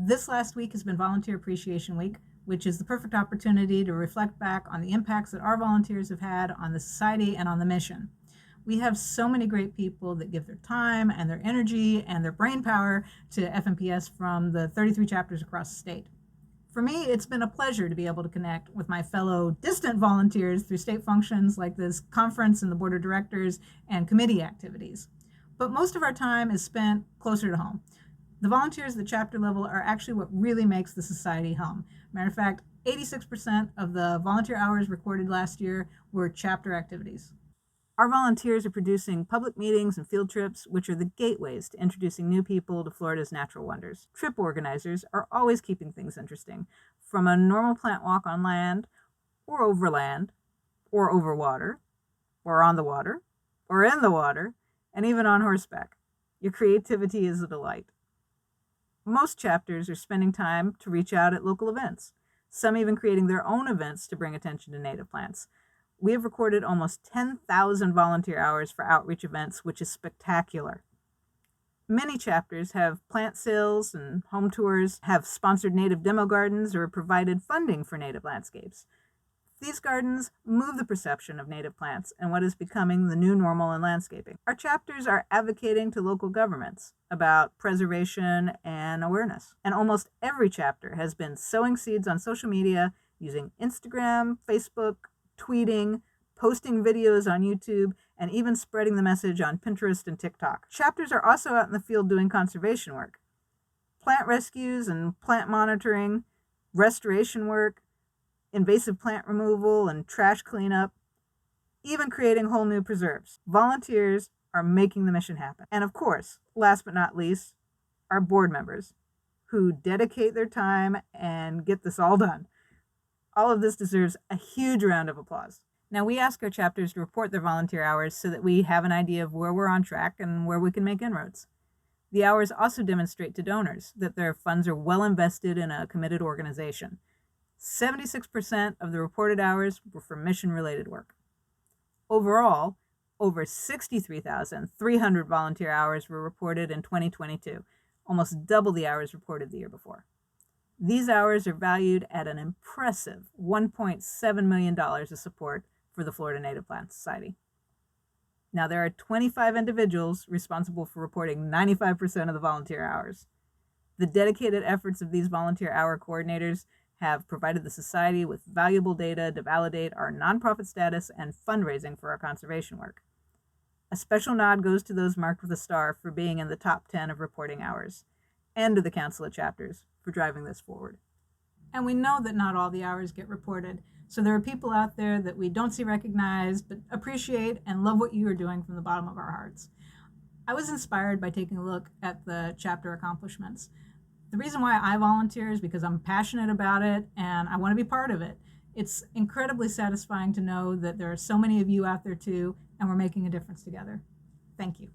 This last week has been Volunteer Appreciation Week, which is the perfect opportunity to reflect back on the impacts that our volunteers have had on the society and on the mission. We have so many great people that give their time and their energy and their brain power to FMPS from the 33 chapters across the state. For me, it's been a pleasure to be able to connect with my fellow distant volunteers through state functions like this conference and the board of directors and committee activities. But most of our time is spent closer to home. The volunteers at the chapter level are actually what really makes the society hum. Matter of fact, 86% of the volunteer hours recorded last year were chapter activities. Our volunteers are producing public meetings and field trips, which are the gateways to introducing new people to Florida's natural wonders. Trip organizers are always keeping things interesting, from a normal plant walk on land, or over land, or over water, or on the water, or in the water, and even on horseback. Your creativity is a delight. Most chapters are spending time to reach out at local events, some even creating their own events to bring attention to native plants. We have recorded almost 10,000 volunteer hours for outreach events, which is spectacular. Many chapters have plant sales and home tours, have sponsored native demo gardens, or provided funding for native landscapes. These gardens move the perception of native plants and what is becoming the new normal in landscaping. Our chapters are advocating to local governments about preservation and awareness. And almost every chapter has been sowing seeds on social media using Instagram, Facebook, tweeting, posting videos on YouTube, and even spreading the message on Pinterest and TikTok. Chapters are also out in the field doing conservation work, plant rescues and plant monitoring, restoration work, invasive plant removal and trash cleanup, even creating whole new preserves. Volunteers are making the mission happen. And of course, last but not least, our board members who dedicate their time and get this all done. All of this deserves a huge round of applause. Now, we ask our chapters to report their volunteer hours so that we have an idea of where we're on track and where we can make inroads. The hours also demonstrate to donors that their funds are well invested in a committed organization. 76% of the reported hours were for mission-related work. Overall, over 63,300 volunteer hours were reported in 2022, almost double the hours reported the year before. These hours are valued at an impressive $1.7 million of support for the Florida Native Plant Society. Now, there are 25 individuals responsible for reporting 95% of the volunteer hours. The dedicated efforts of these volunteer hour coordinators have provided the Society with valuable data to validate our nonprofit status and fundraising for our conservation work. A special nod goes to those marked with a star for being in the top 10 of reporting hours, and to the Council of Chapters for driving this forward. And we know that not all the hours get reported, so there are people out there that we don't see recognized, but appreciate and love what you are doing from the bottom of our hearts. I was inspired by taking a look at the chapter accomplishments. The reason why I volunteer is because I'm passionate about it and I want to be part of it. It's incredibly satisfying to know that there are so many of you out there too, and we're making a difference together. Thank you.